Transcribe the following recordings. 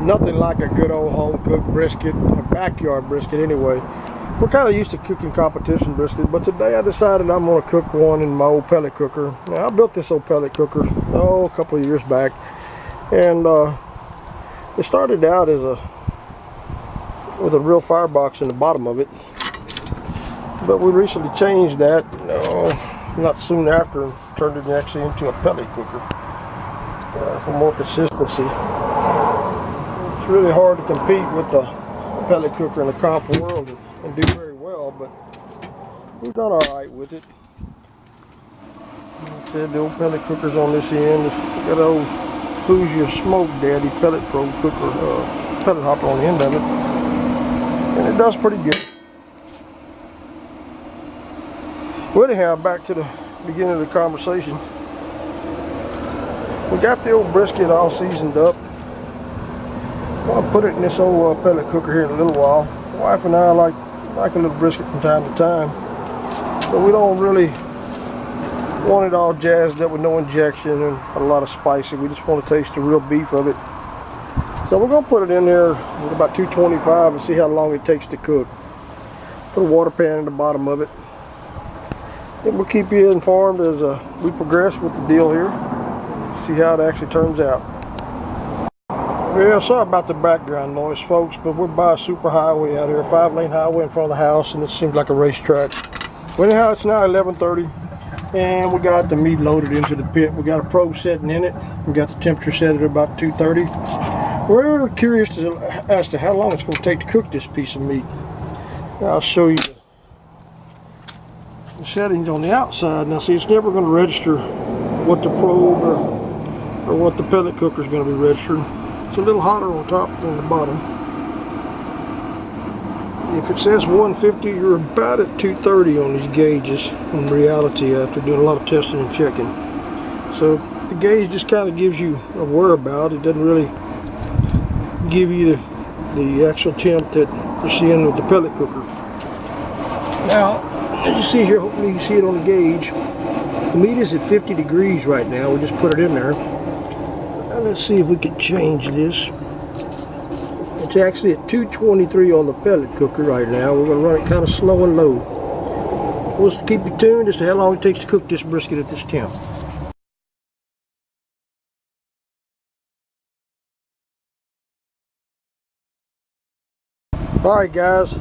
nothing like a good old home cooked brisket, a backyard brisket anyway. We're kind of used to cooking competition brisket, but today I decided I'm going to cook one in my old pellet cooker. Now, I built this old pellet cooker a couple of years back, and it started out with a real firebox in the bottom of it, but we recently changed that not soon after and turned it actually into a pellet cooker for more consistency. It's really hard to compete with the pellet cooker in the comp world and do very well, but we've done alright with it. Like I said, the old pellet cooker's on this end. We got an old Who's Your Smoke Daddy pellet pro cooker, pellet hopper on the end of it, and it does pretty good. Well, anyhow, back to the beginning of the conversation. We got the old brisket all seasoned up. I'll put it in this old pellet cooker here in a little while. My wife and I like a little brisket from time to time, but we don't really want it all jazzed up with no injection and a lot of spicy. We just want to taste the real beef of it. So we're going to put it in there at about 225 and see how long it takes to cook. Put a water pan in the bottom of it. And we'll keep you informed as we progress with the deal here. See how it actually turns out. Yeah, sorry about the background noise, folks, but we're by a super highway out here, 5-lane highway in front of the house, and it seems like a racetrack. Well, anyhow, it's now 11:30, and we got the meat loaded into the pit. We got a probe setting in it. We got the temperature set at about 230. We're curious as to how long it's going to take to cook this piece of meat. I'll show you the settings on the outside. Now, see, it's never going to register what the probe or what the pellet cooker is going to be registering. It's a little hotter on top than the bottom. If it says 150, you're about at 230 on these gauges in reality after doing a lot of testing and checking. So the gauge just kind of gives you a whereabout. It doesn't really give you the actual temp that you're seeing with the pellet cooker. Now, as you see here, hopefully you see it on the gauge, the meat is at 50 degrees right now. We just put it in there. Let's see if we can change this. It's actually at 223 on the pellet cooker right now. We're going to run it kind of slow and low. We'll keep you tuned as to how long it takes to cook this brisket at this temp. Alright guys,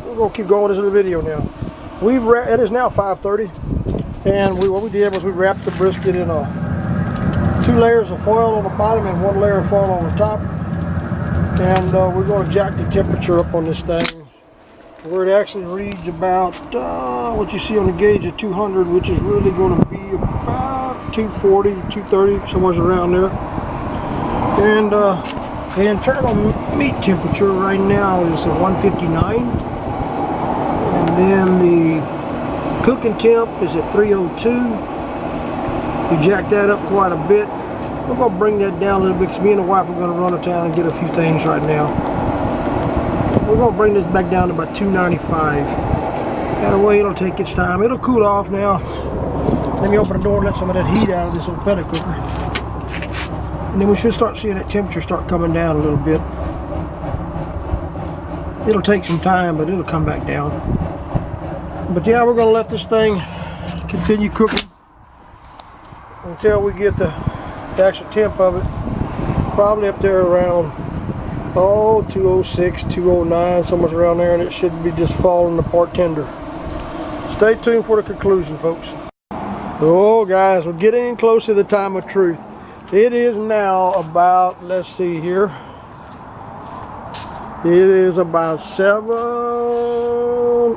we're going to keep going with this little video now. It is now 5:30, and what we did was we wrapped the brisket in 2 layers of foil on the bottom and 1 layer of foil on the top, and we're going to jack the temperature up on this thing where it actually reads about what you see on the gauge at 200, which is really going to be about 240, 230, somewhere around there. And the internal meat temperature right now is at 159, and then the cooking temp is at 302. We jacked that up quite a bit. We're going to bring that down a little bit because me and the wife are going to run to town and get a few things right now. We're going to bring this back down to about 295. That way it'll take its time. It'll cool off now. Let me open the door and let some of that heat out of this old pellet cooker. And then we should start seeing that temperature start coming down a little bit. It'll take some time, but it'll come back down. But yeah, we're going to let this thing continue cooking until we get the actual temp of it, probably up there around 206, 209, somewhere around there, and it should be just falling apart tender. Stay tuned for the conclusion, folks. Oh guys, we're getting close to the time of truth. It is now about, let's see here, it is about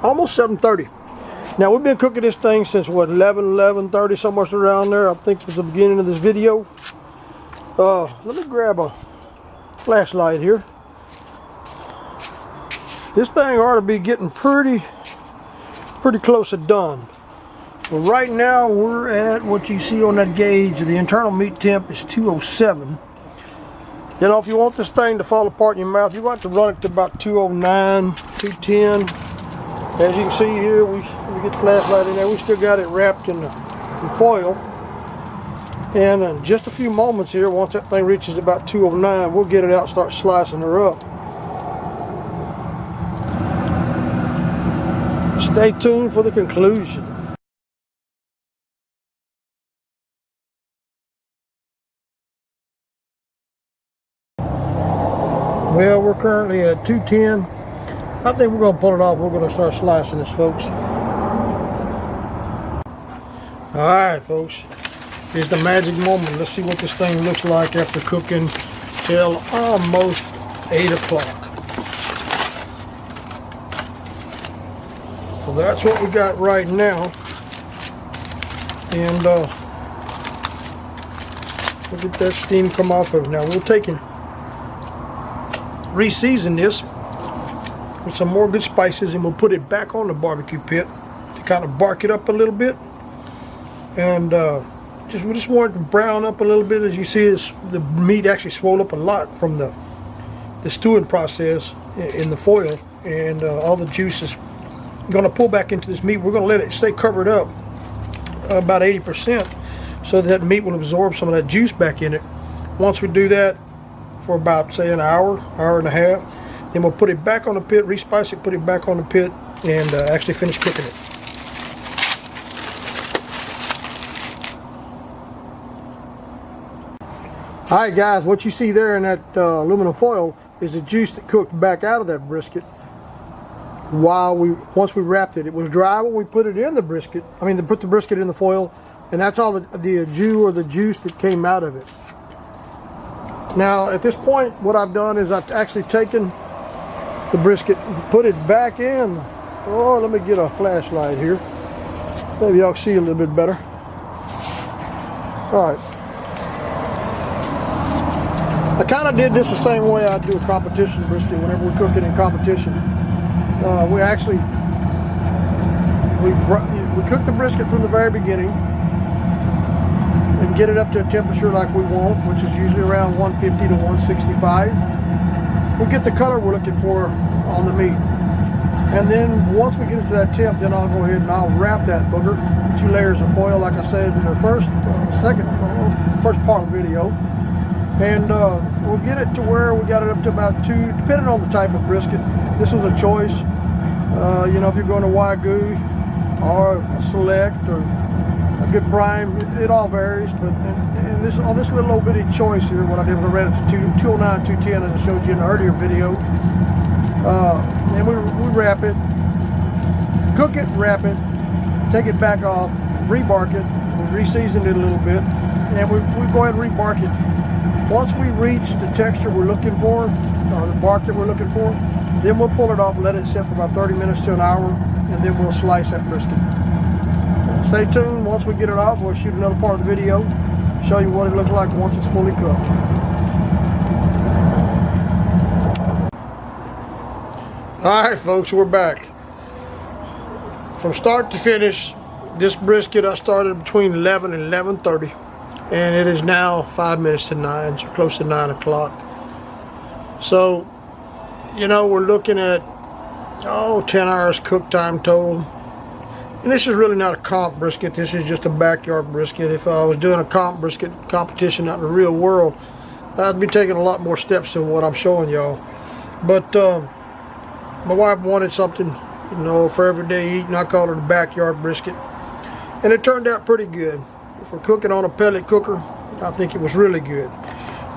almost 7:30. Now, we've been cooking this thing since what, 11:30, somewhere around there. I think it was the beginning of this video. Let me grab a flashlight here. This thing ought to be getting pretty close to done. Well, right now we're at what you see on that gauge. The internal meat temp is 207. You know, if you want this thing to fall apart in your mouth, you want to run it to about 209, 210. As you can see here, we get the flashlight in there. We still got it wrapped in foil. And in just a few moments here, once that thing reaches about 209, we'll get it out and start slicing her up. Stay tuned for the conclusion. Well, we're currently at 210. I think we're going to pull it off. We're going to start slicing this, folks. Alright, folks. Here's the magic moment. Let's see what this thing looks like after cooking till almost 8 o'clock. So that's what we got right now. And we'll get that steam come off of it. Now we'll take and re-season this with some more good spices, and we'll put it back on the barbecue pit to kind of bark it up a little bit. And we just want it to brown up a little bit. As you see, the meat actually swelled up a lot from the stewing process in the foil, and all the juice is going to pull back into this meat. We're going to let it stay covered up about 80% so that meat will absorb some of that juice back in it. Once we do that for about, say, an hour and a half, then we'll put it back on the pit, respice it, put it back on the pit, and actually finish cooking it. Alright guys, what you see there in that aluminum foil is the juice that cooked back out of that brisket once we wrapped it. It was dry when we put it in the brisket. Put the brisket in the foil, and that's all the jus or the juice that came out of it. Now at this point, what I've done is I've actually taken the brisket and put it back in. Oh, let me get a flashlight here. Maybe y'all can see a little bit better. All right. I kind of did this the same way I do a competition brisket whenever we're cooking in competition. We cook the brisket from the very beginning and get it up to a temperature like we want, which is usually around 150 to 165. We get the color we're looking for on the meat. And then once we get it to that temp, then I'll go ahead and I'll wrap that booger in 2 layers of foil, like I said in the first part of the video. And we'll get it to where we got it up to about 2, depending on the type of brisket. This was a choice. If you're going to Wagyu or a select or a good prime, it all varies. But on this little old bitty choice here, what I did was I ran it to 209, 210, as I showed you in the earlier video. And we wrap it, cook it, wrap it, take it back off, rebark it, we re-season it a little bit, and we go ahead and rebark it. Once we reach the texture we're looking for, or the bark that we're looking for, then we'll pull it off and let it sit for about 30 minutes to an hour, and then we'll slice that brisket. Stay tuned. Once we get it off, we'll shoot another part of the video, show you what it looks like once it's fully cooked. Alright folks, we're back. From start to finish, this brisket I started between 11 and 11:30. And it is now 5 minutes to 9, so close to 9 o'clock. So, we're looking at, 10 hours cook time total. And this is really not a comp brisket. This is just a backyard brisket. If I was doing a comp brisket competition out in the real world, I'd be taking a lot more steps than what I'm showing y'all. But my wife wanted something, for everyday eating. I call it a backyard brisket. And it turned out pretty good. For cooking on a pellet cooker, I think it was really good.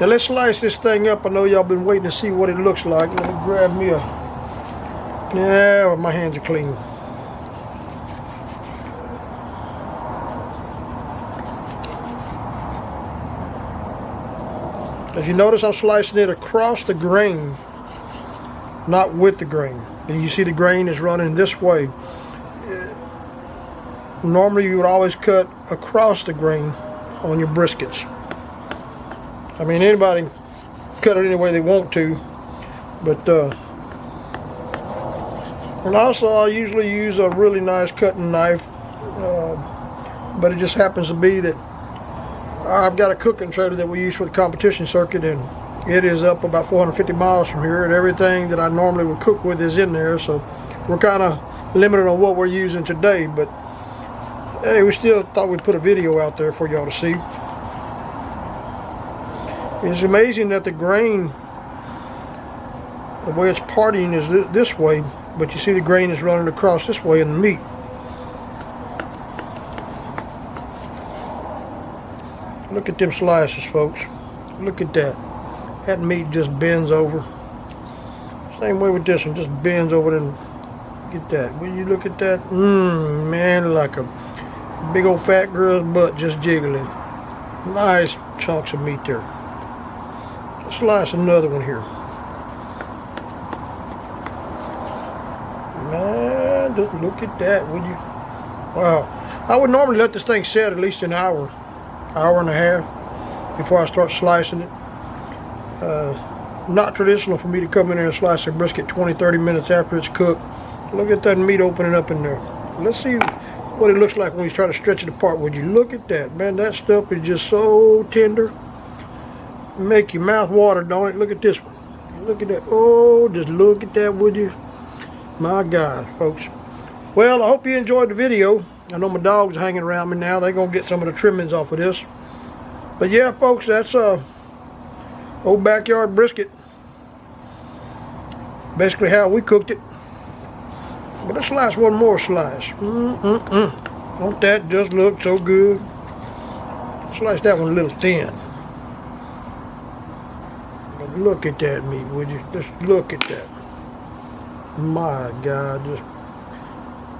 Now let's slice this thing up. I know y'all been waiting to see what it looks like. Let me grab me my hands are clean. As you notice, I'm slicing it across the grain, not with the grain. And you see the grain is running this way. Normally you would always cut across the grain on your briskets. Anybody can cut it any way they want to, but and also I usually use a really nice cutting knife, but it just happens to be that I've got a cooking trailer that we use for the competition circuit, and it is up about 450 miles from here, and everything that I normally would cook with is in there, so we're kind of limited on what we're using today. But hey, we still thought we'd put a video out there for y'all to see. It's amazing that the grain, the way it's partying is this way, but you see the grain is running across this way in the meat. Look at them slices, folks. Look at that. That meat just bends over. Same way with this one, just bends over and get that. Will you look at that? Man, like a big old fat girl's butt just jiggling. Nice chunks of meat there. Let's slice another one here. Man, just look at that, would you? Wow. I would normally let this thing set at least an hour and a half before I start slicing it. Not traditional for me to come in there and slice a brisket 20-30 minutes after it's cooked. Look at that meat opening up in there. Let's see what it looks like when you try to stretch it apart. Would you look at that, man? That stuff is just so tender. Make your mouth water, don't it? Look at this one. Look at that. Oh, just look at that, would you? My God, folks. Well, I hope you enjoyed the video. I know my dog's hanging around me now. They're going to get some of the trimmings off of this. But yeah, folks, that's old backyard brisket. Basically how we cooked it. But let's slice one more slice. Don't that just look so good? Slice that one a little thin. But look at that meat, would you? Just look at that. My God, just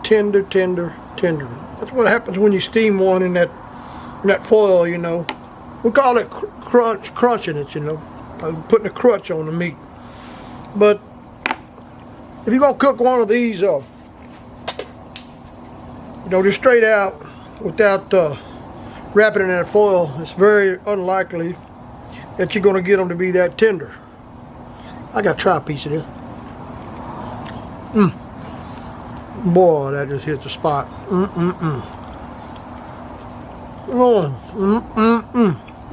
tender, tender, tender. That's what happens when you steam one in that foil, you know. We call it crunching it, you know. Putting a crunch on the meat. But if you're gonna cook one of these, you know, just straight out without wrapping it in that foil, it's very unlikely that you're gonna get them to be that tender. I gotta try a piece of this. Boy, that just hits the spot.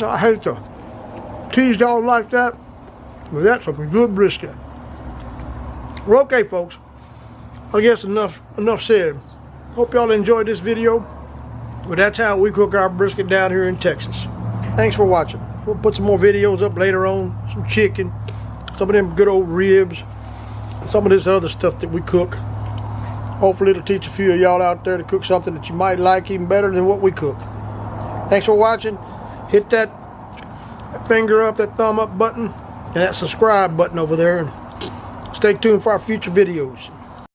I hate to tease y'all like that, but that's a good brisket. Well, okay, folks. I guess enough said. Hope y'all enjoyed this video. But that's how we cook our brisket down here in Texas. Thanks for watching. We'll put some more videos up later on. Some chicken, some of them good old ribs, some of this other stuff that we cook. Hopefully it'll teach a few of y'all out there to cook something that you might like even better than what we cook. Thanks for watching. Hit that finger up, that thumb up button, and that subscribe button over there. And stay tuned for our future videos.